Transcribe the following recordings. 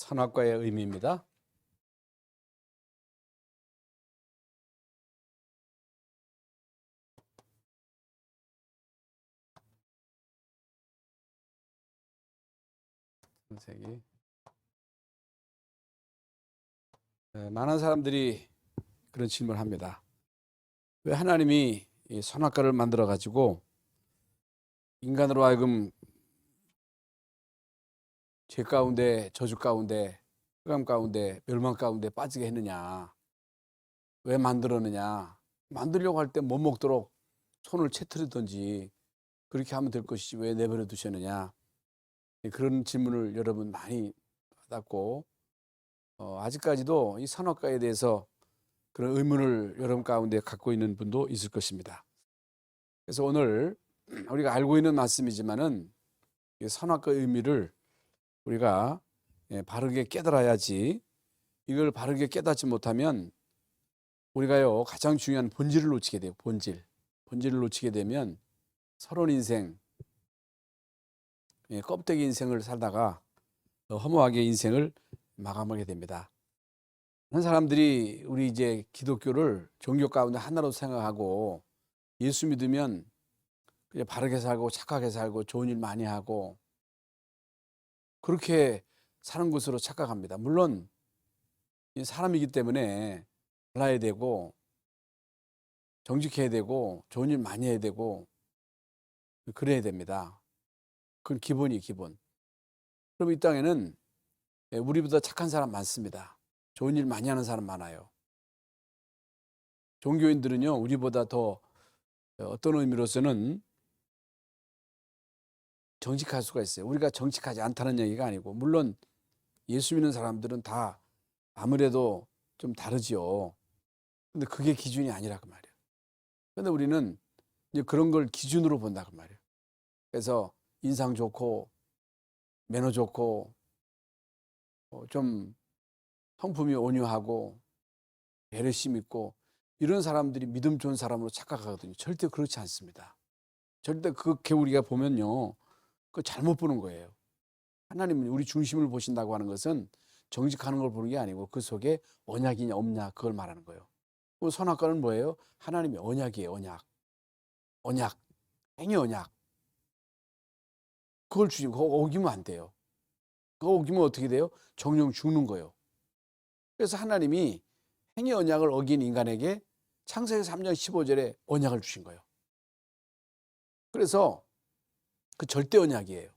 선악과의 의미입니다. 선생이 많은 사람들이 그런 질문을 합니다. 왜 하나님이 이 선악과를 만들어 가지고 인간으로 하여금 죄 가운데, 저주 가운데, 흑암 가운데, 멸망 가운데 빠지게 했느냐? 왜 만들었느냐? 만들려고 할 때 못 먹도록 손을 채트리든지 그렇게 하면 될 것이지 왜 내버려 두셨느냐? 그런 질문을 여러분 많이 받았고 아직까지도 이 선악과에 대해서 그런 의문을 여러분 가운데 갖고 있는 분도 있을 것입니다. 그래서 오늘 우리가 알고 있는 말씀이지만은 이 선악과의 의미를 우리가 바르게 깨달아야지. 이걸 바르게 깨닫지 못하면 우리가요 가장 중요한 본질을 놓치게 돼요. 본질을 놓치게 되면 서론 인생, 껍데기 인생을 살다가 허무하게 인생을 마감하게 됩니다. 많은 사람들이 우리 이제 기독교를 종교 가운데 하나로 생각하고 예수 믿으면 그냥 바르게 살고 착하게 살고 좋은 일 많이 하고 그렇게 사는 것으로 착각합니다. 물론 사람이기 때문에 잘나야 되고 정직해야 되고 좋은 일 많이 해야 되고 그래야 됩니다. 그건 기본이 기본. 그럼 이 땅에는 우리보다 착한 사람 많습니다. 좋은 일 많이 하는 사람 많아요. 종교인들은요 우리보다 더 어떤 의미로서는 정직할 수가 있어요. 우리가 정직하지 않다는 얘기가 아니고 물론 예수 믿는 사람들은 다 아무래도 좀 다르지요. 근데 그게 기준이 아니라 그 말이에요. 근데 우리는 이제 그런 걸 기준으로 본다 그 말이에요. 그래서 인상 좋고 매너 좋고 좀 성품이 온유하고 배려심 있고 이런 사람들이 믿음 좋은 사람으로 착각하거든요. 절대 그렇지 않습니다. 절대 그렇게 우리가 보면요. 그거 잘못 보는 거예요. 하나님은 우리 중심을 보신다고 하는 것은 정직하는 걸 보는 게 아니고 그 속에 언약이냐 없냐 그걸 말하는 거예요. 그 선악과는 뭐예요? 하나님의 언약이에요. 언약, 행위 언약. 그걸 주시고 그거 어기면 안 돼요. 그거 어기면 어떻게 돼요? 정령 죽는 거예요. 그래서 하나님이 행위 언약을 어긴 인간에게 창세기 3장 15절에 언약을 주신 거예요. 그래서 그 절대 언약이에요.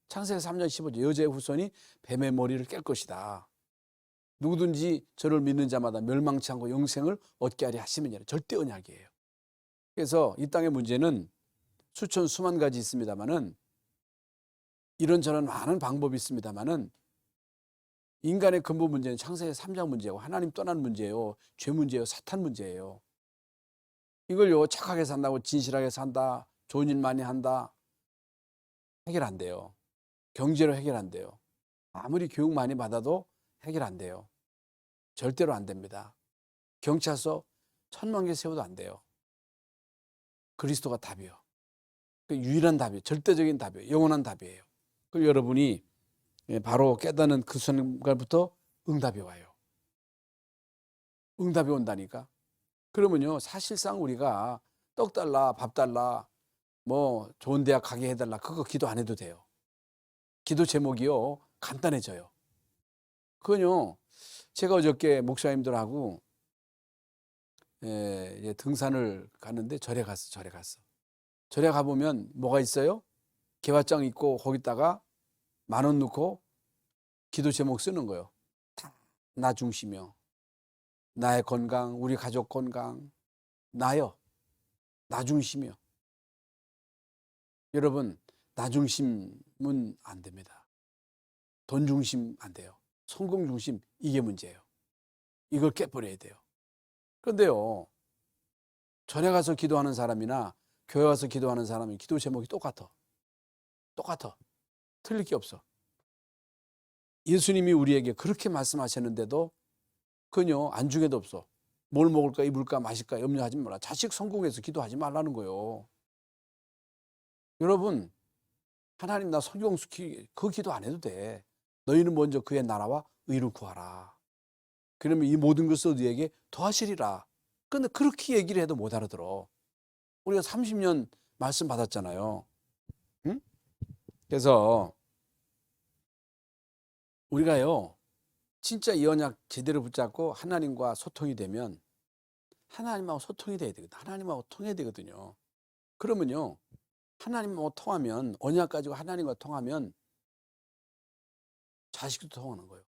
창세기 3장 15절 여자의 후손이 뱀의 머리를 깰 것이다. 누구든지 저를 믿는 자마다 멸망치 않고 영생을 얻게 하리 하시느니라. 절대 언약이에요. 그래서 이 땅의 문제는 수천 수만 가지 있습니다만은 이런저런 많은 방법이 있습니다만은 인간의 근본 문제는 창세기 3장 문제고 하나님 떠난 문제예요. 죄 문제예요. 사탄 문제예요. 이걸요 착하게 산다고 진실하게 산다. 좋은 일 많이 한다. 해결 안 돼요. 경제로 해결 안 돼요. 아무리 교육 많이 받아도 해결 안 돼요. 절대로 안 됩니다. 경찰서 1000만 개 세워도 안 돼요. 그리스도가 답이요. 그 유일한 답이에요. 절대적인 답이에요. 영원한 답이에요. 그리고 여러분이 바로 깨닫는 그 순간부터 응답이 와요. 응답이 온다니까. 그러면요 사실상 우리가 떡 달라 밥 달라 뭐 좋은 대학 가게 해달라 그거 기도 안 해도 돼요. 기도 제목이요 간단해져요. 그건요 제가 어저께 목사님들하고 등산을 갔는데 절에 갔어. 절에 가보면 뭐가 있어요? 개화장 있고 거기다가 10,000원 넣고 기도 제목 쓰는 거예요. 다 나 중심이요. 나의 건강, 우리 가족 건강, 나요. 나 중심이요. 여러분, 나 중심은 안 됩니다. 돈 중심 안 돼요. 성공 중심 이게 문제예요. 이걸 깨버려야 돼요. 그런데요. 전에 가서 기도하는 사람이나 교회 와서 기도하는 사람이 기도 제목이 똑같아. 틀릴 게 없어. 예수님이 우리에게 그렇게 말씀하셨는데도 그녀 안중에도 없어. 뭘 먹을까 입을까 마실까 염려하지 마라. 자식 성공해서 기도하지 말라는 거예요. 여러분 하나님 나 성경시키 그 기도 안 해도 돼. 너희는 먼저 그의 나라와 의를 구하라. 그러면 이 모든 것을 너희에게 더하시리라. 그런데 그렇게 얘기를 해도 못 알아들어. 우리가 30년 말씀 받았잖아요. 응? 그래서 우리가요, 진짜 이 언약 제대로 붙잡고 하나님과 소통이 되면 하나님하고 소통이 돼야 되거든. 하나님하고 통해야 되거든요. 그러면요, 하나님하고 통하면, 언약 가지고 하나님과 통하면 자식도 통하는 거예요.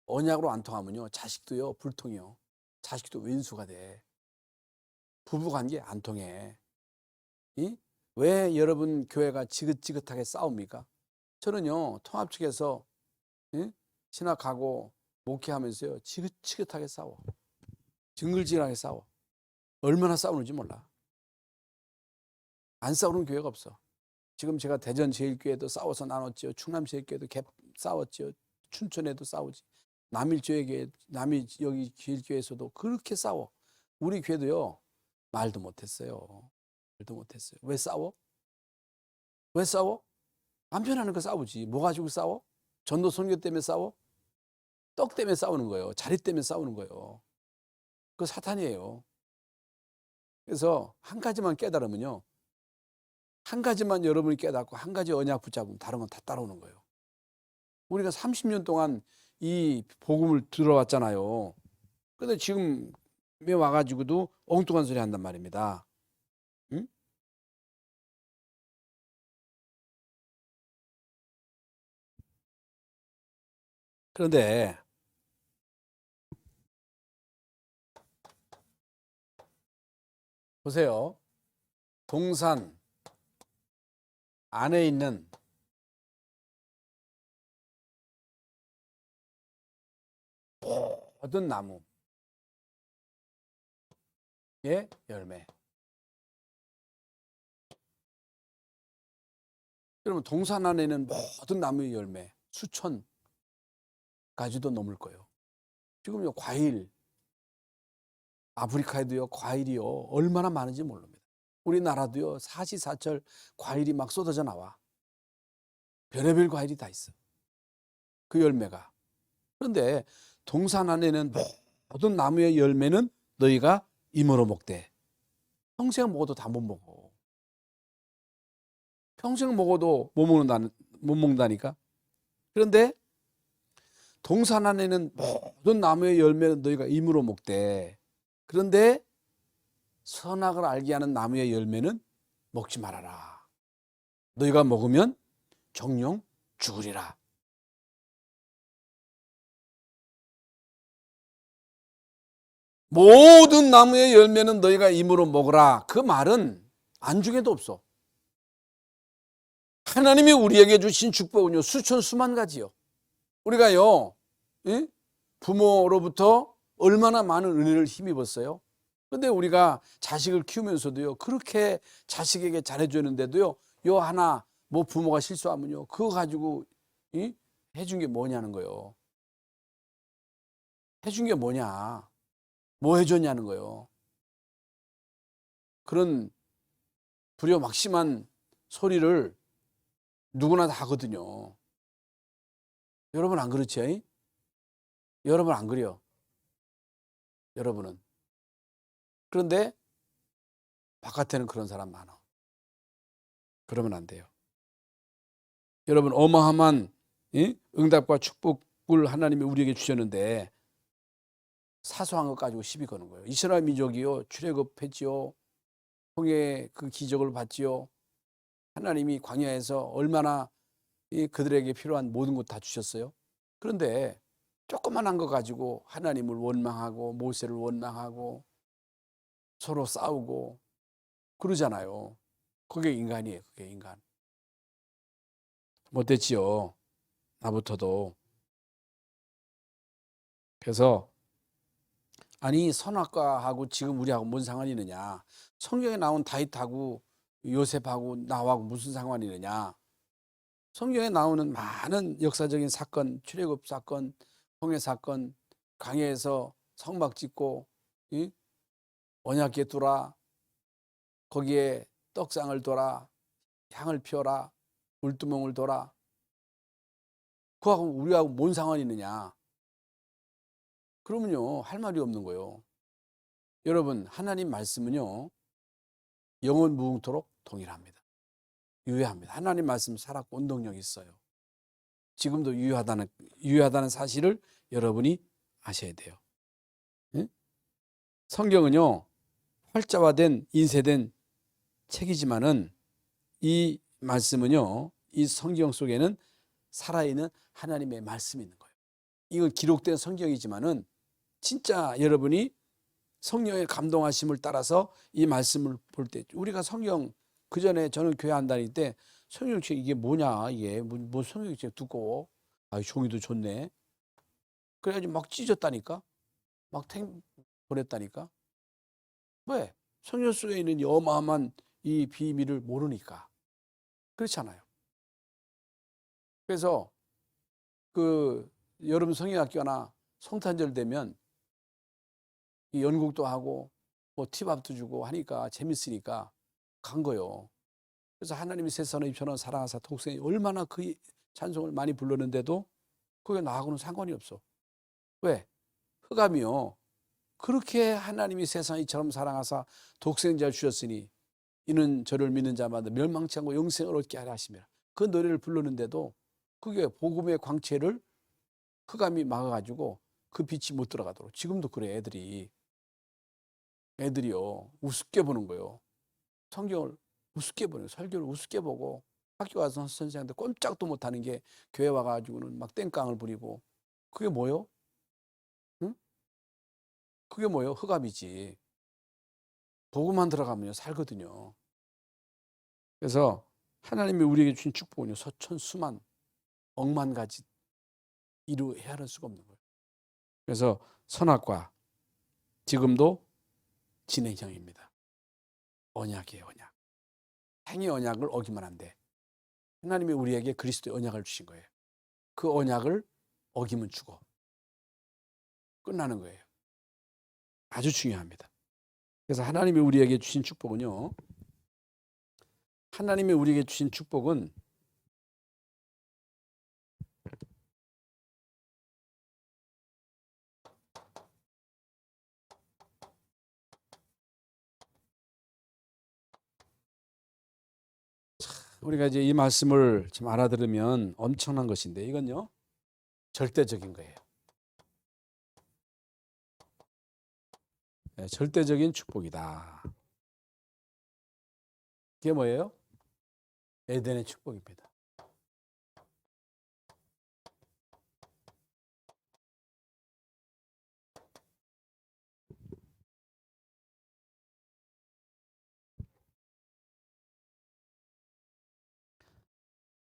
언약으로 안 통하면요, 자식도요, 불통이요. 자식도 왼수가 돼. 부부관계 안 통해. 이? 왜 여러분 교회가 지긋지긋하게 싸웁니까? 저는요, 통합 측에서 신학하고 목회하면서요, 지긋지긋하게 싸워. 징글징글하게 싸워. 얼마나 싸우는지 몰라. 안 싸우는 교회가 없어. 지금 제가 대전 제일교회도 싸워서 나눴죠. 충남 제일교회도 싸웠죠. 춘천에도 싸우지. 남일교회, 여기 제일교회에서도 그렇게 싸워. 우리 교회도요, 말도 못했어요. 말도 못했어요. 왜 싸워? 왜 싸워? 안 편하는 거 싸우지. 뭐 가지고 싸워? 전도 선교 때문에 싸워? 떡 때문에 싸우는 거예요. 자리 때문에 싸우는 거예요. 그거 사탄이에요. 그래서 한 가지만 깨달으면요, 한 가지만 여러분이 깨닫고 한 가지 언약 붙잡으면 다른 건 다 따라오는 거예요. 우리가 30년 동안 이 복음을 들어왔잖아요. 그런데 지금 와가지고도 엉뚱한 소리 한단 말입니다. 응? 그런데 보세요. 동산 안에 있는 모든 나무의 열매. 여러분, 동산 안에 있는 모든 나무의 열매 수천 가지도 넘을 거예요. 지금요, 과일, 아프리카에도요, 과일이요, 얼마나 많은지 모릅니다. 우리나라도요, 사시사철 과일이 막 쏟아져 나와. 별의별 과일이 다 있어. 그 열매가. 그런데 동산 안에는 모든 나무의 열매는 너희가 임으로 먹되. 평생 먹어도 다 못 먹어. 평생 먹어도 못 먹는다니까. 그런데 동산 안에는 모든 나무의 열매는 너희가 임으로 먹되. 그런데 선악을 알게 하는 나무의 열매는 먹지 말아라. 너희가 먹으면 정령 죽으리라. 모든 나무의 열매는 너희가 임으로 먹으라. 그 말은 안중에도 없어. 하나님이 우리에게 주신 축복은요, 수천 수만 가지요. 우리가요, 부모로부터 얼마나 많은 은혜를 힘입었어요. 그런데 우리가 자식을 키우면서도요, 그렇게 자식에게 잘해주는데도요, 요 하나 뭐 부모가 실수하면요, 그거 가지고 해준 게 뭐냐는 거예요. 해준 게 뭐냐, 뭐 해줬냐는 거예요. 그런 불효막심한 소리를 누구나 다 하거든요. 여러분 안 그렇지? 여러분 안 그래요? 여러분은. 그런데 바깥에는 그런 사람 많아. 그러면 안 돼요. 여러분, 어마어마한 응답과 축복을 하나님이 우리에게 주셨는데 사소한 것 가지고 시비 거는 거예요. 이스라엘 민족이요, 출애굽했지요. 홍해의 그 기적을 봤지요. 하나님이 광야에서 얼마나 그들에게 필요한 모든 것 다 주셨어요. 그런데 조그만한 거 가지고 하나님을 원망하고 모세를 원망하고 서로 싸우고 그러잖아요. 그게 인간이에요. 그게 인간. 못됐지요. 나부터도. 그래서 아니, 선악과하고 지금 우리하고 뭔 상관이 있느냐. 성경에 나온 다윗하고 요셉하고 나하고 무슨 상관이 있느냐. 성경에 나오는 많은 역사적인 사건, 출애굽 사건, 홍해 사건, 광야에서 성막 짓고 언약궤 두라, 거기에 떡상을 둬라, 향을 피워라, 물두멍을 둬라. 그하고 우리하고 뭔 상관이 있느냐? 그러면요, 할 말이 없는 거예요. 여러분, 하나님 말씀은요, 영원 무궁토록 동일합니다. 유효합니다. 하나님 말씀 살았고 운동력이 있어요. 지금도 유효하다는 사실을 여러분이 아셔야 돼요. 예? 성경은요, 활자화된 인쇄된 책이지만은 이 말씀은요, 이 성경 속에는 살아있는 하나님의 말씀이 있는 거예요. 이건 기록된 성경이지만은 진짜 여러분이 성령의 감동하심을 따라서 이 말씀을 볼 때, 우리가 성경, 그 전에 저는 교회 안 다닐 때 성경책 이게 뭐냐, 이게 뭐 성경책 두꺼워, 아 종이도 좋네, 그래가지고 막 찢었다니까, 막 보냈다니까. 왜? 성경 속에 있는 이 어마어마한 이 비밀을 모르니까. 그렇잖아요. 그래서 그 여러분 성경학교나 성탄절 되면 이 연극도 하고 뭐 티밥도 주고 하니까 재밌으니까 간 거요. 그래서 하나님이 세상을 입혀놓은 사랑하사 독생이 얼마나 그 찬송을 많이 부르는데도 그게 나하고는 상관이 없어. 왜? 흑암이요. 그렇게 하나님이 세상을 이처럼 사랑하사 독생자를 주셨으니 이는 저를 믿는 자마다 멸망치 않고 영생을 얻게 하려 하시며, 그 노래를 부르는데도 그게 복음의 광채를 흑암이 막아가지고 그 빛이 못 들어가도록. 지금도 그래. 애들이요 우습게 보는 거예요. 성경을 우습게 보는 거예요. 설교를 우습게 보고 학교 가서 선생님한테 꼼짝도 못하는 게 교회 와가지고는 막 땡깡을 부리고. 그게 뭐요? 응? 그게 뭐요? 흑암이지. 복음만 들어가면요 살거든요. 그래서 하나님이 우리에게 주신 축복은요 서천수만 억만 가지 이루 헤아릴 수가 없는 거예요. 그래서 선악과 지금도 진행형입니다. 언약이에요, 언약. 행위 언약을 어기면 안 돼. 하나님이 우리에게 그리스도의 언약을 주신 거예요. 그 언약을 어기면 죽어. 끝나는 거예요. 아주 중요합니다. 그래서 하나님이 우리에게 주신 축복은요. 하나님이 우리에게 주신 축복은 우리가 이제 이 말씀을 좀 알아들으면 엄청난 것인데 이건요. 절대적인 거예요. 네, 절대적인 축복이다. 그게 뭐예요? 에덴의 축복입니다.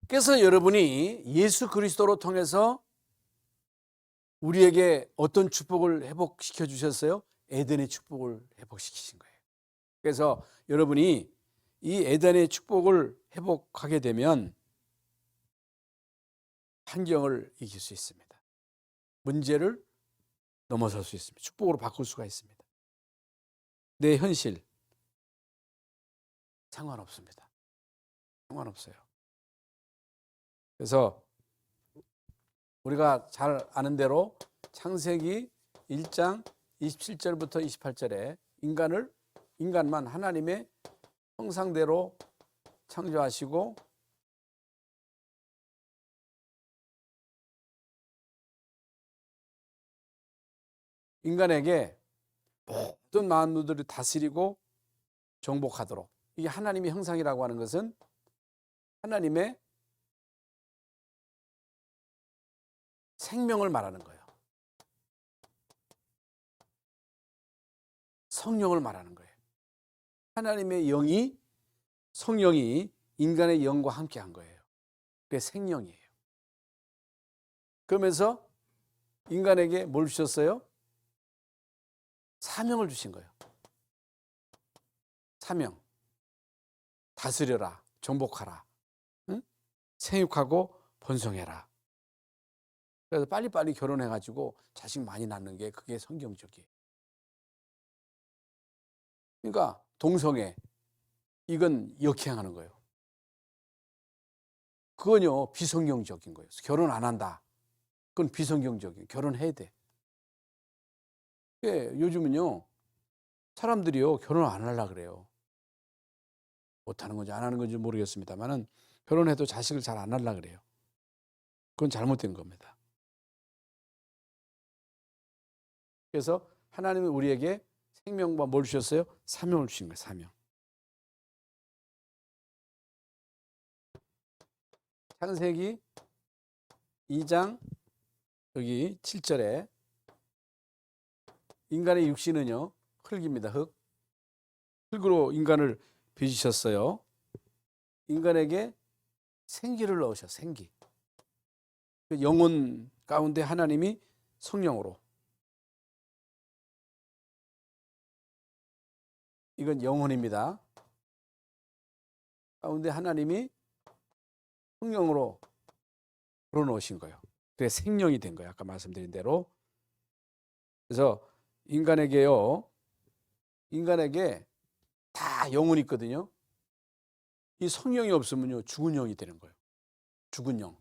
그래서 여러분이 예수 그리스도로 통해서 우리에게 어떤 축복을 회복시켜 주셨어요? 에덴의 축복을 회복시키신 거예요. 그래서 여러분이 이 에덴의 축복을 회복하게 되면 환경을 이길 수 있습니다. 문제를 넘어설 수 있습니다. 축복으로 바꿀 수가 있습니다. 내 현실 상관없습니다. 상관없어요. 그래서 우리가 잘 아는 대로 창세기 1장 27절부터 28절에 인간만 하나님의 형상대로 창조하시고 인간에게 모든 만물들을 다스리고 정복하도록. 이게 하나님의 형상이라고 하는 것은 하나님의 생명을 말하는 거예요. 성령을 말하는 거예요. 하나님의 성령이 인간의 영과 함께 한 거예요. 그게 생명이에요. 그러면서 인간에게 뭘 주셨어요? 사명을 주신 거예요. 사명. 다스려라. 정복하라. 응? 생육하고 번성해라. 그래서 빨리빨리 결혼해가지고 자식 많이 낳는 게 그게 성경적이에요. 그러니까 동성애 이건 역행하는 거예요. 그건요 비성경적인 거예요. 결혼 안 한다. 그건 비성경적이에요. 결혼해야 돼. 요즘은요 사람들이요 결혼 안 하려고 그래요. 못하는 건지 안 하는 건지 모르겠습니다만은 결혼해도 자식을 잘 안 하려고 그래요. 그건 잘못된 겁니다. 그래서 하나님은 우리에게 생명과 뭘 주셨어요? 사명을 주신 거예요. 사명. 창세기 2장 여기 7절에 인간의 육신은요 흙입니다. 흙으로 인간을 빚으셨어요. 인간에게 생기를 넣으셔. 생기. 영혼 가운데 하나님이 성령으로, 이건 영혼입니다. 가운데 하나님이 성령으로 불어넣으신 거예요. 그게 생명이 된 거예요. 아까 말씀드린 대로. 그래서 인간에게 다 영혼이 있거든요. 이 성령이 없으면요 죽은 영이 되는 거예요. 죽은 영.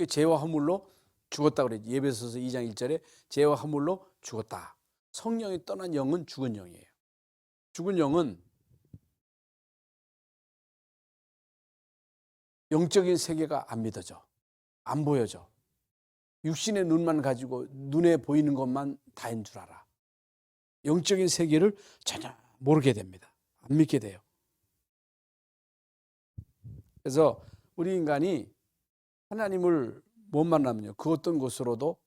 죄와 허물로 죽었다 그랬지. 에베소서 2장 1절에 죄와 허물로 죽었다. 성령이 떠난 영은 죽은 영이에요. 죽은 영은 영적인 세계가 안 믿어져. 안 보여져. 육신의 눈만 가지고 눈에 보이는 것만 다인 줄 알아. 영적인 세계를 전혀 모르게 됩니다. 안 믿게 돼요. 그래서 우리 인간이 하나님을 못 만나면요 그 어떤 것으로도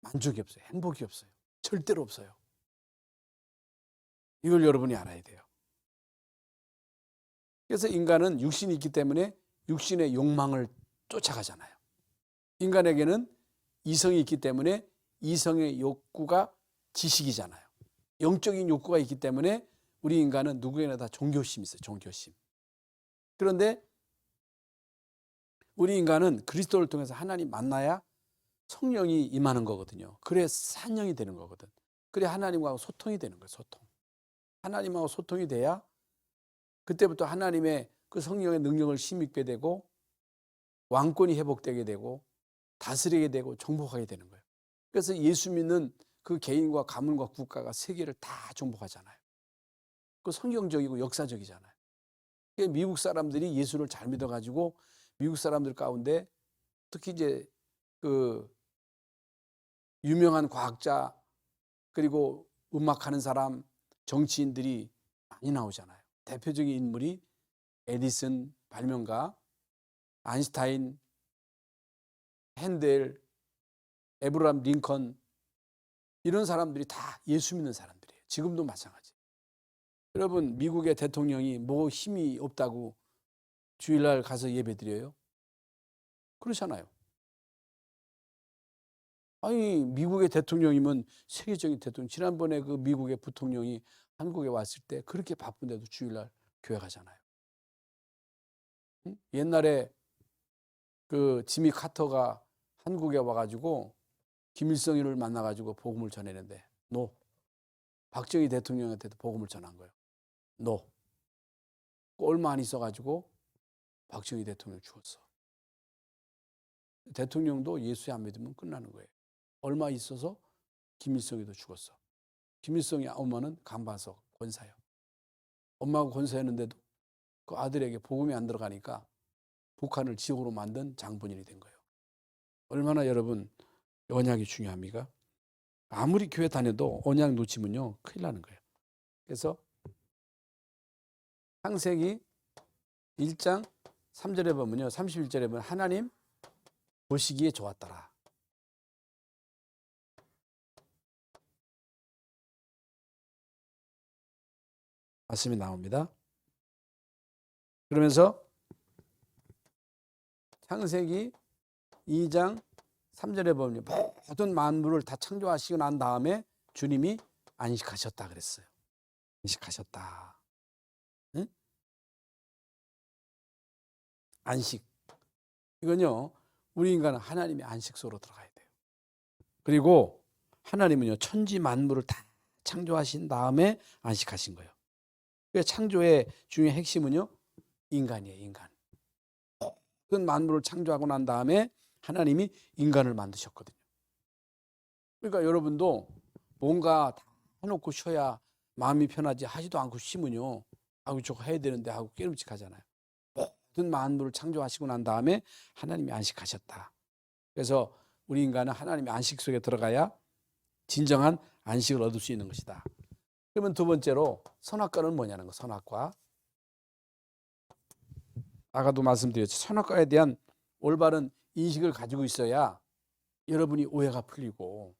만족이 없어요. 행복이 없어요. 절대로 없어요. 이걸 여러분이 알아야 돼요. 그래서 인간은 육신이 있기 때문에 육신의 욕망을 쫓아가잖아요. 인간에게는 이성이 있기 때문에 이성의 욕구가 지식이잖아요. 영적인 욕구가 있기 때문에 우리 인간은 누구에나 다 종교심이 있어요. 종교심. 그런데 우리 인간은 그리스도를 통해서 하나님 만나야 성령이 임하는 거거든요. 그래 산영이 되는 거거든. 그래 하나님과 소통이 되는 거예요. 소통. 하나님하고 소통이 돼야 그때부터 하나님의 그 성령의 능력을 힘입게 되고 왕권이 회복되게 되고 다스리게 되고 정복하게 되는 거예요. 그래서 예수 믿는 그 개인과 가문과 국가가 세계를 다 정복하잖아요. 그 성경적이고 역사적이잖아요. 미국 사람들이 예수를 잘 믿어가지고 미국 사람들 가운데 특히 이제 그 유명한 과학자 그리고 음악하는 사람 정치인들이 많이 나오잖아요. 대표적인 인물이 에디슨 발명가, 아인슈타인, 핸델, 에브라함 링컨 이런 사람들이 다 예수 믿는 사람들이에요. 지금도 마찬가지. 여러분 미국의 대통령이 뭐 힘이 없다고 주일날 가서 예배드려요? 그렇잖아요. 아니 미국의 대통령이면 세계적인 대통령. 지난번에 그 미국의 부통령이 한국에 왔을 때 그렇게 바쁜데도 주일날 교회 가잖아요. 응? 옛날에 그 지미 카터가 한국에 와가지고 김일성이를 만나가지고 복음을 전했는데 노. 박정희 대통령한테도 복음을 전한 거예요. 노. 얼마 안 있어가지고 박정희 대통령 죽었어. 대통령도 예수에 안 믿으면 끝나는 거예요. 얼마 있어서 김일성이도 죽었어. 김일성이 엄마는 강반석 권사예요. 엄마가 권사였는데도 그 아들에게 복음이 안 들어가니까 북한을 지옥으로 만든 장본인이 된 거예요. 얼마나 여러분 언약이 중요합니까? 아무리 교회 다녀도 언약 놓치면요 큰일 나는 거예요. 그래서 창세기 1장 3절에 보면요 31절에 보면 하나님 보시기에 좋았더라. 말씀이 나옵니다. 그러면서 창세기 2장 3절에 보면 모든 만물을 다 창조하시고 난 다음에 주님이 안식하셨다 그랬어요. 안식하셨다. 응? 안식. 이건요 우리 인간은 하나님의 안식소로 들어가야 돼요. 그리고 하나님은요 천지 만물을 다 창조하신 다음에 안식하신 거예요. 그래서 창조의 중요한 핵심은요 인간이에요. 인간. 모든 만물을 창조하고 난 다음에 하나님이 인간을 만드셨거든요. 그러니까 여러분도 뭔가 다 해놓고 쉬어야 마음이 편하지, 하지도 않고 쉬면요, 아우 저거 해야 되는데 하고 깨름직하잖아요. 모든 만물을 창조하시고 난 다음에 하나님이 안식하셨다. 그래서 우리 인간은 하나님의 안식 속에 들어가야 진정한 안식을 얻을 수 있는 것이다. 그러면 두 번째로 선악과는 뭐냐는 거. 선악과. 아까도 말씀드렸죠. 선악과에 대한 올바른 인식을 가지고 있어야 여러분이 오해가 풀리고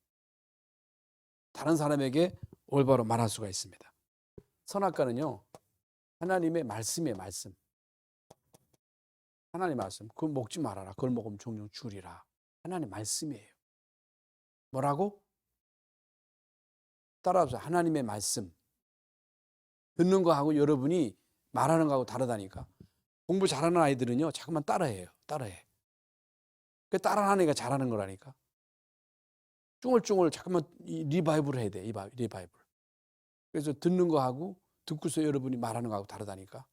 다른 사람에게 올바로 말할 수가 있습니다. 선악과는요, 하나님의 말씀이에요. 말씀. 하나님의 말씀. 그걸 먹지 말아라. 그걸 먹으면 종종 죽으리라. 하나님의 말씀이에요. 뭐라고? 따라하세요. 하나님의 말씀. 듣는 거하고 여러분이 말하는 거하고 다르다니까. 공부 잘하는 아이들은요, 자꾸만 따라해요. 따라해. 그 따라하는 애가 잘하는 거라니까. 쭝얼쭝얼 자꾸만 리바이브를 해야 돼. 리바이브. 그래서 듣는 거하고 듣고서 여러분이 말하는 거하고 다르다니까.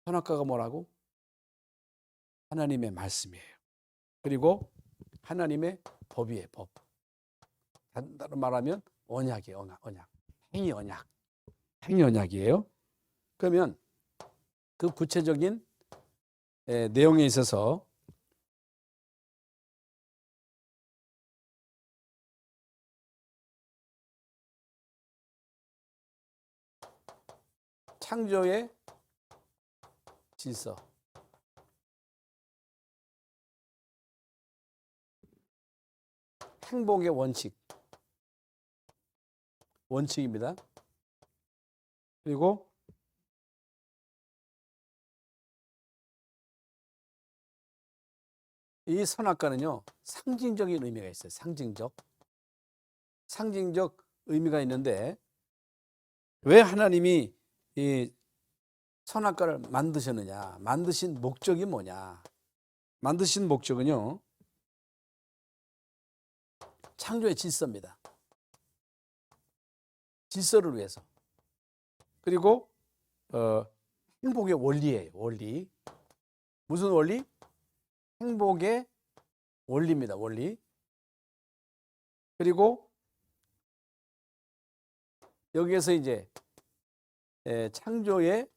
선악과가 뭐라고? 하나님의 말씀이에요. 그리고 하나님의 법이에요. 법. 다른 말하면 언약이에요. 언약. 행위 언약. 행위 언약이에요. 그러면 그 구체적인 내용에 있어서 창조의 질서, 행복의 원칙입니다. 그리고 이 선악과는요, 상징적인 의미가 있어요. 상징적 의미가 있는데, 왜 하나님이 이 선악과를 만드셨느냐? 만드신 목적이 뭐냐? 만드신 목적은요, 창조의 질서입니다. 질서를 위해서. 그리고 행복의 원리예요. 원리. 무슨 원리? 행복의 원리입니다. 원리. 그리고 여기에서 이제 창조의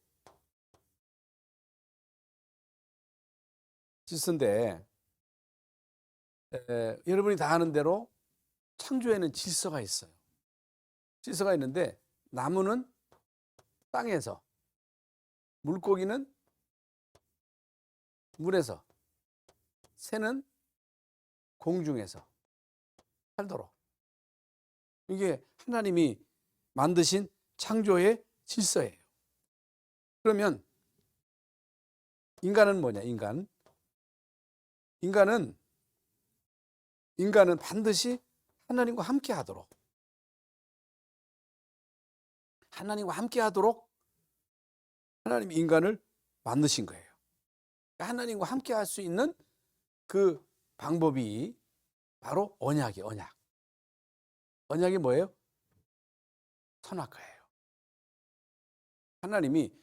질서인데, 여러분이 다 아는 대로 창조에는 질서가 있어요. 질서가 있는데, 나무는 땅에서, 물고기는 물에서, 새는 공중에서 살도록. 이게 하나님이 만드신 창조의 질서예요. 그러면 인간은 뭐냐? 인간은 반드시 하나님과 함께 하도록, 하나님이 인간을 만드신 거예요. 하나님과 함께 할 수 있는 그 방법이 바로 언약이에요. 언약이 뭐예요? 선악과예요. 하나님이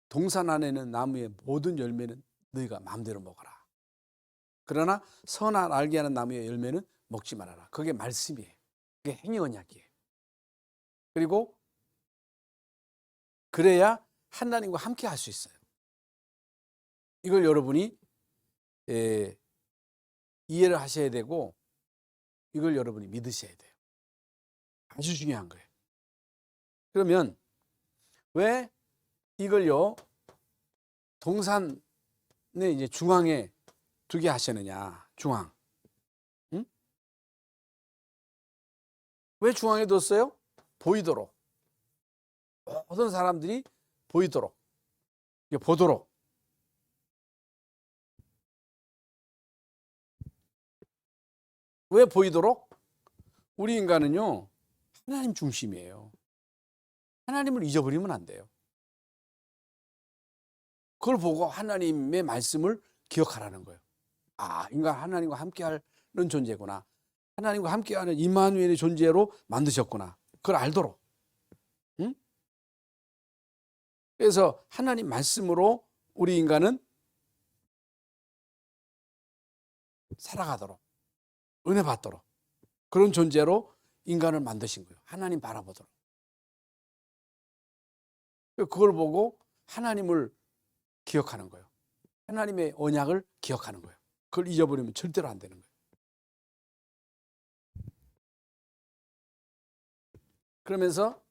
동산 안에 있는 나무의 모든 열매는 너희가 마음대로 먹어라. 그러나 선악 알게 하는 나무의 열매는 먹지 말아라. 그게 말씀이에요. 그게 행위 언약이에요. 그리고 그래야 하나님과 함께 할 수 있어요. 이걸 여러분이 이해를 하셔야 되고, 이걸 여러분이 믿으셔야 돼요. 아주 중요한 거예요. 그러면 왜 이걸요, 동산의 이제 중앙에 두게 하셨느냐? 중앙. 응? 왜 중앙에 뒀어요? 보이도록. 모든 사람들이 보이도록, 보도록. 왜 보이도록? 우리 인간은요, 하나님 중심이에요. 하나님을 잊어버리면 안 돼요. 그걸 보고 하나님의 말씀을 기억하라는 거예요. 아, 인간 하나님과 함께하는 존재구나. 하나님과 함께하는 임마누엘의 존재로 만드셨구나. 그걸 알도록. 응? 그래서 하나님 말씀으로 우리 인간은 살아가도록, 은혜 받도록 그런 존재로 인간을 만드신 거예요. 하나님 바라보도록. 그걸 보고 하나님을 기억하는 거예요. 하나님의 언약을 기억하는 거예요. 그걸 잊어버리면 절대로 안 되는 거예요. 그러면서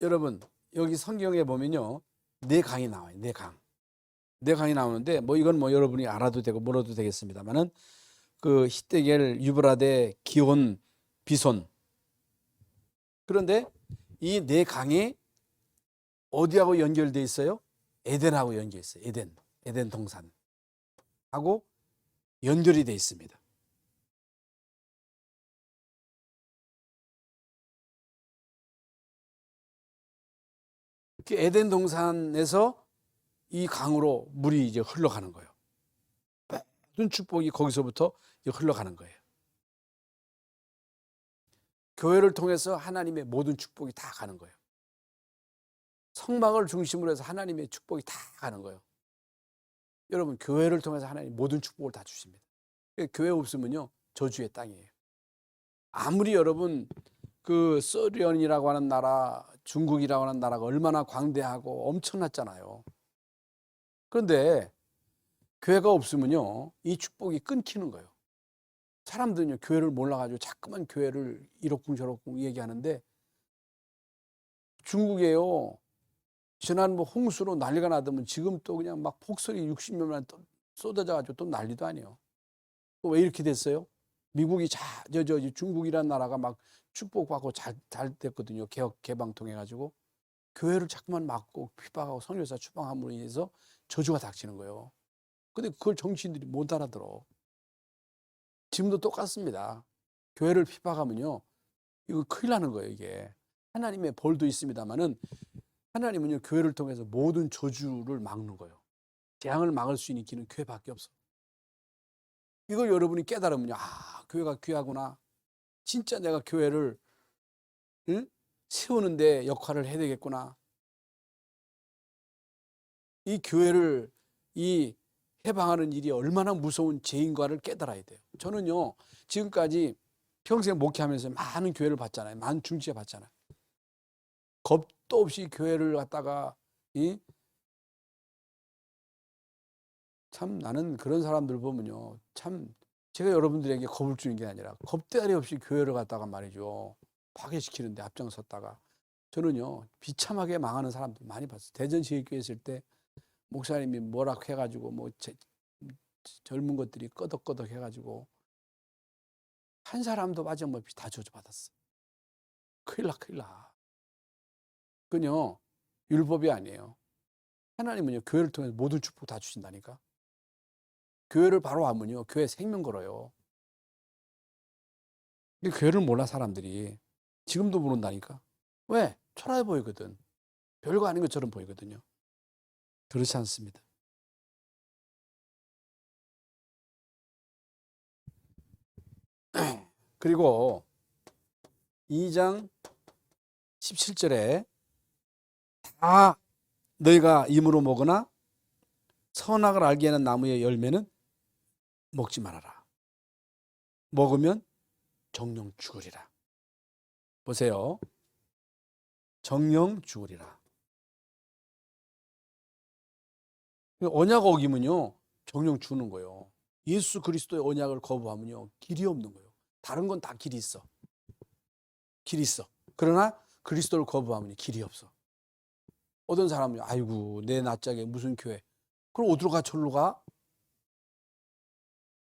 여러분 여기 성경에 보면요, 네 강이 나와요. 네 강. 네 강이 나오는데 뭐 이건 뭐 여러분이 알아도 되고 모르도 되겠습니다만은 그 히데겔, 유브라데, 기온, 비손. 그런데 이 네 강이 어디하고 연결돼 있어요? 에덴하고 연결돼 있어요. 에덴 동산하고 연결이 돼 있습니다. 그 에덴 동산에서 이 강으로 물이 이제 흘러가는 거예요. 모든 축복이 거기서부터 흘러가는 거예요. 교회를 통해서 하나님의 모든 축복이 다 가는 거예요. 성막을 중심으로 해서 하나님의 축복이 다 가는 거예요. 여러분 교회를 통해서 하나님 모든 축복을 다 주십니다. 교회 없으면요 저주의 땅이에요. 아무리 여러분 그 소련이라고 하는 나라, 중국이라고 하는 나라가 얼마나 광대하고 엄청났잖아요. 그런데 교회가 없으면요 이 축복이 끊기는 거예요. 사람들은요 교회를 몰라가지고 자꾸만 교회를 이러쿵저러쿵 얘기하는데 중국에요 지난 뭐 홍수로 난리가 나더면 지금 또 그냥 막 폭설이 60년만 쏟아져가지고 또 난리도 아니에요. 왜 이렇게 됐어요? 미국이 중국이라는 나라가 막 축복받고 잘 됐거든요. 개방 통해 가지고 교회를 자꾸만 막고 핍박하고 선교사 추방함으로 인해서 저주가 닥치는 거예요. 근데 그걸 정치인들이 못 알아들어. 지금도 똑같습니다. 교회를 핍박하면요 이거 큰일 나는 거예요. 이게 하나님의 벌도 있습니다만은 하나님은요 교회를 통해서 모든 저주를 막는 거예요. 재앙을 막을 수 있는 길은 교회밖에 없어. 이걸 여러분이 깨달으면요 교회가 귀하구나. 진짜 내가 교회를 세우는데 역할을 해야 되겠구나. 이 교회를 이 해방하는 일이 얼마나 무서운 죄인가를 깨달아야 돼요. 저는요 지금까지 평생 목회하면서 많은 교회를 봤잖아요. 많은 중지에 봤잖아요. 겁도 없이 교회를 갖다가 참 나는 그런 사람들 보면요 참 제가 여러분들에게 겁을 주는 게 아니라 겁대가리 없이 교회를 갖다가 말이죠 파괴시키는데 앞장섰다가 저는요 비참하게 망하는 사람들 많이 봤어요. 대전시교회 있을 때 목사님이 뭐라 해가지고 뭐 젊은 것들이 끄덕끄덕 해가지고 한 사람도 빠짐없이 다 저주받았어. 큰일 나. 그건요 율법이 아니에요. 하나님은요 교회를 통해서 모든 축복 다 주신다니까. 교회를 바로 하면요 교회 생명 걸어요. 교회를 몰라 사람들이. 지금도 모른다니까. 왜? 초라해 보이거든. 별거 아닌 것처럼 보이거든요. 그렇지 않습니다. 그리고 2장 17절에 다 너희가 임으로 먹으나 선악을 알게 하는 나무의 열매는 먹지 말아라. 먹으면 정령 죽으리라. 보세요. 정령 죽으리라. 언약 어기면요 정령 죽는 거예요. 예수 그리스도의 언약을 거부하면요 길이 없는 거예요. 다른 건 다 길이 있어. 길이 있어. 그러나 그리스도를 거부하면 길이 없어. 어떤 사람은 아이고 내 낯짝에 무슨 교회. 그럼 어디로 가? 절로 가?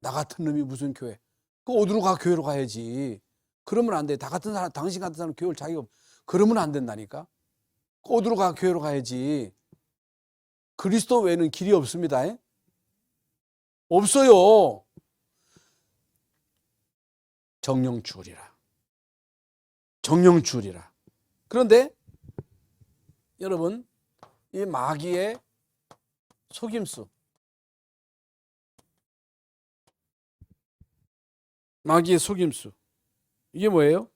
나 같은 놈이 무슨 교회. 그 어디로 가? 교회로 가야지. 그러면 안 돼. 다 같은 사람, 당신 같은 사람 교회를 자기가 그러면 안 된다니까. 그 어디로 가? 교회로 가야지. 그리스도 외에는 길이 없습니다. 없어요. 정령 죽으리라. 정령 죽으리라. 그런데 여러분 이 마귀의 속임수, 마귀의 속임수 이게 뭐예요?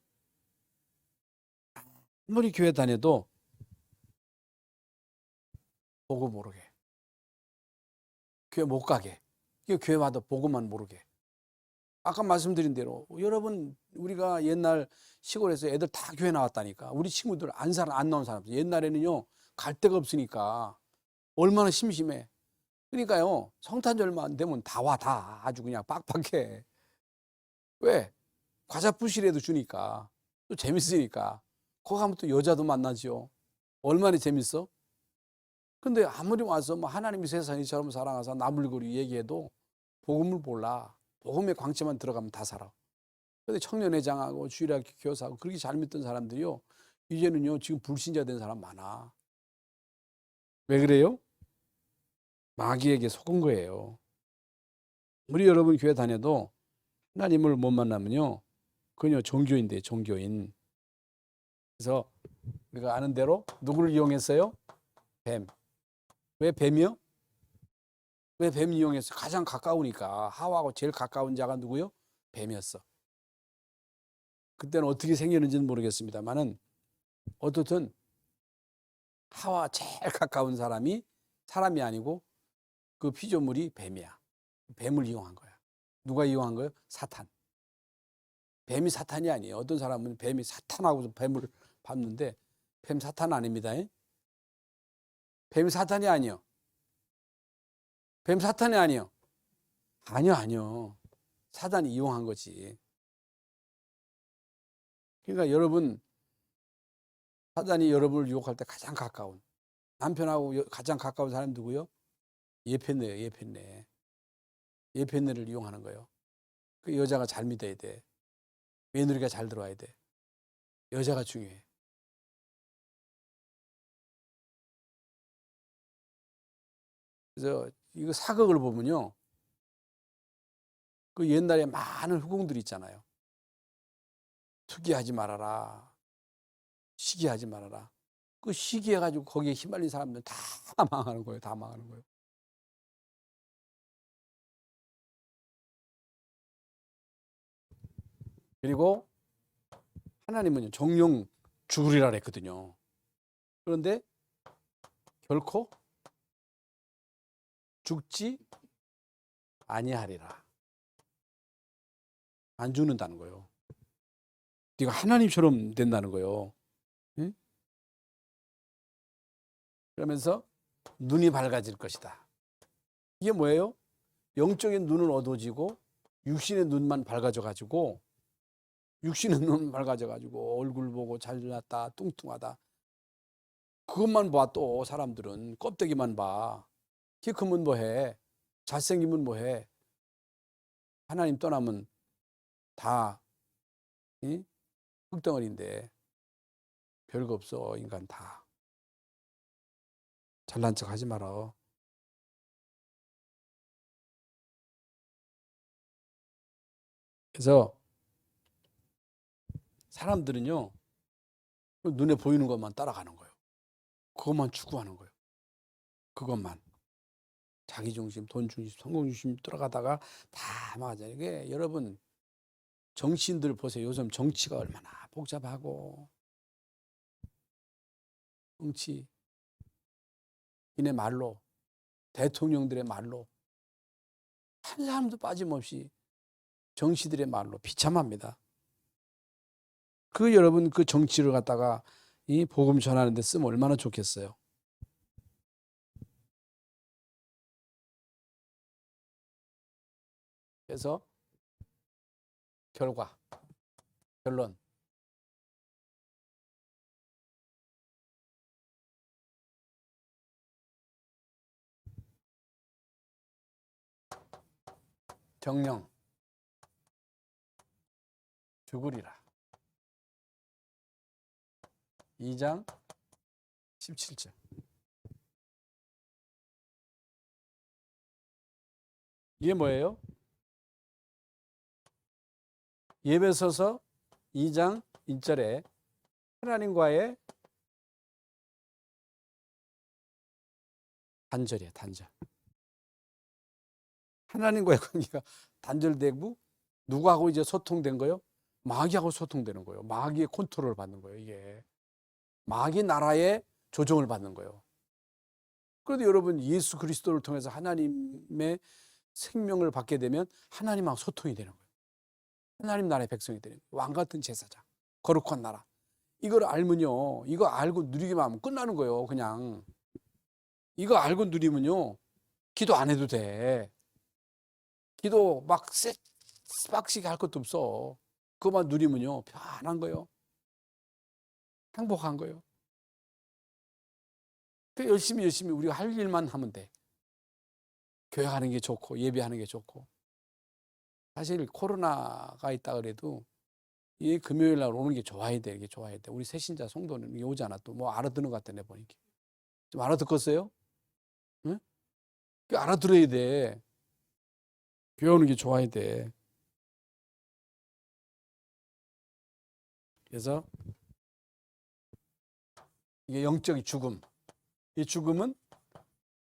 아무리 교회 다녀도 보고 모르게, 교회 못 가게, 교회 와도 보고만 모르게, 아까 말씀드린 대로 여러분 우리가 옛날 시골에서 애들 다 교회 나왔다니까. 우리 친구들 안 나온 사람들 옛날에는요 갈 데가 없으니까 얼마나 심심해. 그러니까요 성탄절 얼마 안 되면 다 와. 다 아주 그냥 빡빡해. 왜? 과자 부실에도 주니까 또 재밌으니까. 거기 가면 또 여자도 만나죠. 얼마나 재밌어? 근데 아무리 와서 뭐 하나님이 세상을 이처럼 사랑하사 나물거리 얘기해도 복음을 몰라. 복음의 광채만 들어가면 다 살아. 근데 청년회장하고 주일학교 교사하고 그렇게 잘 믿던 사람들이요 이제는요 지금 불신자 된 사람 많아. 왜 그래요? 마귀에게 속은 거예요. 우리 여러분 교회 다녀도 하나님을 못 만나면요 그녀 종교인데 종교인. 그래서 우리가 아는 대로 누구를 이용했어요? 뱀. 왜 뱀이요? 왜 뱀 이용했어요? 가장 가까우니까. 하와하고 제일 가까운 자가 누구요? 뱀이었어. 그때는 어떻게 생겼는지는 모르겠습니다만은 어떻든 하와 제일 가까운 사람이 사람이 아니고 그 피조물이 뱀이야. 뱀을 이용한 거야. 누가 이용한 거예요? 사탄. 뱀이 사탄이 아니에요. 어떤 사람은 뱀이 사탄하고 뱀을 밟는데 뱀 사탄 아닙니다. 뱀이 사탄이 아니요. 뱀 사탄이 아니요. 아니요. 사단이 이용한 거지. 그러니까 여러분 사단이 여러분을 유혹할 때 가장 가까운 남편하고 가장 가까운 사람이 누구요? 예편네예요. 예편네. 예편네를 이용하는 거예요. 그 여자가 잘 믿어야 돼. 며느리가 잘 들어와야 돼. 여자가 중요해. 그래서 이거 사극을 보면요. 그 옛날에 많은 후궁들이 있잖아요. 투기하지 말아라. 시기하지 말아라. 그 시기해가지고 거기에 휘말린 사람들 다 망하는 거예요. 다 망하는 거예요. 그리고 하나님은 정령 죽으리라 그랬거든요. 그런데 결코 죽지 아니하리라. 안 죽는다는 거예요. 네가 하나님처럼 된다는 거예요. 응? 그러면서 눈이 밝아질 것이다. 이게 뭐예요? 영적인 눈은 어두워지고 육신의 눈만 밝아져 가지고 얼굴 보고 잘났다 뚱뚱하다 그것만 봐. 또 사람들은 껍데기만 봐. 키 크면 뭐해? 잘생기면 뭐해? 하나님 떠나면 다 흙덩어리인데 별거 없어. 인간 다. 잘난 척 하지 마라. 그래서 사람들은요 눈에 보이는 것만 따라가는 거예요. 그것만 추구하는 거예요. 그것만. 자기 중심, 돈 중심, 성공 중심 들어가다가 다 맞아요. 이게 여러분 정치인들 보세요. 요즘 정치가 얼마나 복잡하고 정치 이네 말로 대통령들의 말로 한 사람도 빠짐없이 정치들의 말로 비참합니다. 그 여러분 그 정치를 갖다가 이 복음 전하는 데 쓰면 얼마나 좋겠어요. 그래서 결론 정령 죽으리라. 2장 17절. 이게 뭐예요? 에베소서 2장 1절에 하나님과의 단절이에요. 단절. 하나님과의 관계가 단절되고 누구하고 이제 소통된 거요? 마귀하고 소통되는 거예요. 마귀의 컨트롤을 받는 거예요. 이게 마귀 나라의 조정을 받는 거예요. 그런데 여러분 예수 그리스도를 통해서 하나님의 생명을 받게 되면 하나님하고 소통이 되는 거예요. 하나님 나라의 백성이 되는 왕 같은 제사장, 거룩한 나라. 이걸 알면요, 이거 알고 누리기만 하면 끝나는 거예요. 그냥 이거 알고 누리면요, 기도 안 해도 돼. 기도 막 빡시게 할 것도 없어. 그것만 누리면요, 편한 거예요. 행복한 거예요. 열심히 우리가 할 일만 하면 돼. 교회 가는 게 좋고 예배하는 게 좋고. 사실 코로나가 있다 그래도 이 금요일 날 오는 게 좋아야 돼. 이게 좋아야 돼. 우리 새신자 성도는 오잖아. 또 뭐 알아듣는 것 같아. 내 보니까. 좀 알아듣겠어요? 응? 알아들어야 돼. 교회 오는 게 좋아야 돼. 그래서 이게 영적 죽음. 이 죽음은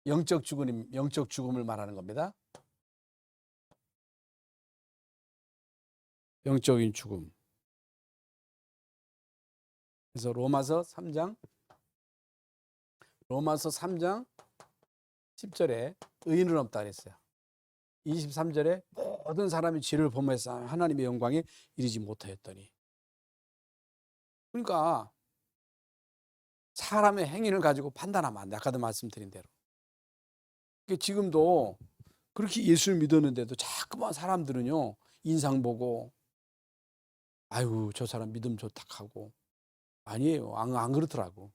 영적 죽음을 말하는 겁니다. 영적인 죽음. 그래서 로마서 3장 10절에 의인은 없다 그랬어요. 23절에 모든 사람이 죄를 범해서 하나님의 영광에 이르지 못하였더니. 그러니까 사람의 행위를 가지고 판단하면 안 돼. 아까도 말씀드린 대로. 지금도 그렇게 예수를 믿었는데도 자꾸만 사람들은요, 인상 보고 아이고 저 사람 믿음 좋다 하고. 아니에요. 안 그렇더라고.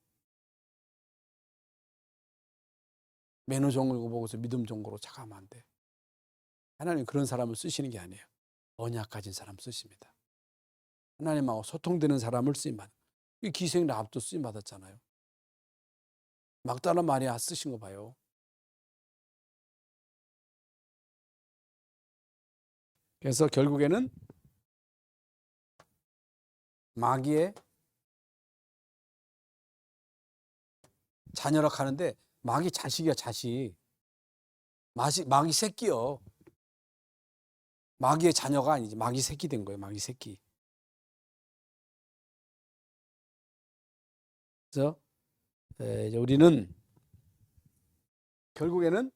매너 좋은 거 보고서 믿음 좋은 거로 착하면 안 돼. 하나님 그런 사람을 쓰시는 게 아니에요. 언약 가진 사람 쓰십니다. 하나님하고 소통되는 사람을 쓰임받아. 기생 라합도 쓰임받았잖아요. 막다나 마리아 쓰신 거 봐요. 그래서 결국에는 마귀의 자녀라 하는데 마귀 자식이야, 자식. 마귀 새끼요. 마귀의 자녀가 아니지. 마귀 새끼 된 거예요. 마귀 새끼. 그래서 우리는 결국에는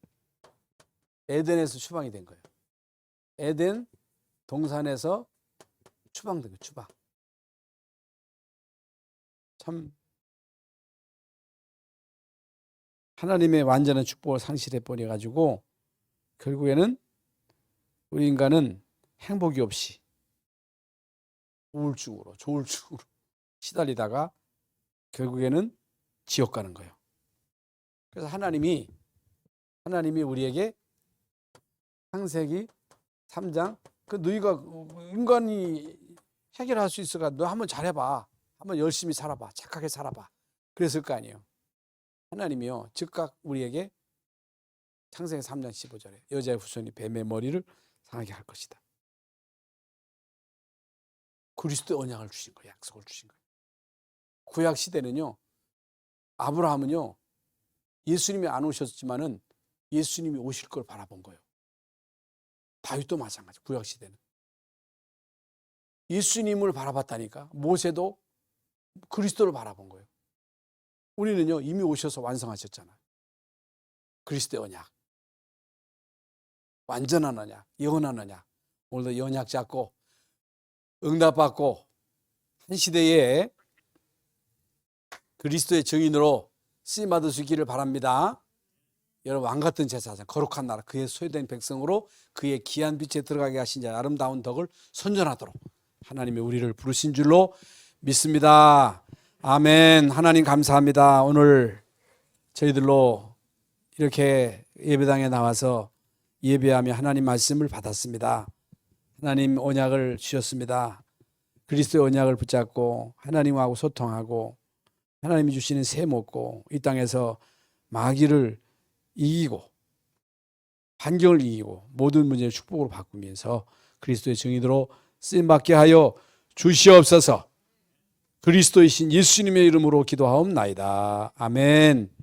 에덴에서 추방이 된 거예요. 에덴 동산에서 추방된 거예요. 추방. 참 하나님의 완전한 축복을 상실해 버려 가지고 결국에는 우리 인간은 행복이 없이 우울증으로 조울증으로 시달리다가 결국에는 지옥 가는 거예요. 그래서 하나님이 우리에게 창세기 3장 너희가 인간이 해결할 수 있을까? 너 한번 잘해봐. 한번 열심히 살아봐. 착하게 살아봐. 그랬을 거 아니에요. 하나님이요 즉각 우리에게 창세기 3장 15절에 여자의 후손이 뱀의 머리를 상하게 할 것이다. 그리스도의 언약을 주신 거예요. 약속을 주신 거예요. 구약 시대는요, 아브라함은요 예수님이 안 오셨지만은 예수님이 오실 걸 바라본 거예요. 다윗도 마찬가지. 구약 시대는 예수님을 바라봤다니까. 모세도 그리스도를 바라본 거예요. 우리는요 이미 오셔서 완성하셨잖아요. 그리스도의 언약, 완전한 언약, 영원한 언약. 오늘도 언약 잡고 응답받고 한 시대에 그리스도의 증인으로 쓰임받을 수 있기를 바랍니다. 여러분 왕같은 제사장, 거룩한 나라, 그의 소유된 백성으로 그의 귀한 빛에 들어가게 하신 자 아름다운 덕을 선전하도록 하나님이 우리를 부르신 줄로 믿습니다. 아멘. 하나님 감사합니다. 오늘 저희들로 이렇게 예배당에 나와서 예배하며 하나님 말씀을 받았습니다. 하나님 언약을 주셨습니다. 그리스도의 언약을 붙잡고 하나님하고 소통하고 하나님이 주시는 새 먹고 이 땅에서 마귀를 이기고 환경을 이기고 모든 문제를 축복으로 바꾸면서 그리스도의 증인으로 쓰임받게 하여 주시옵소서. 그리스도이신 예수님의 이름으로 기도하옵나이다. 아멘.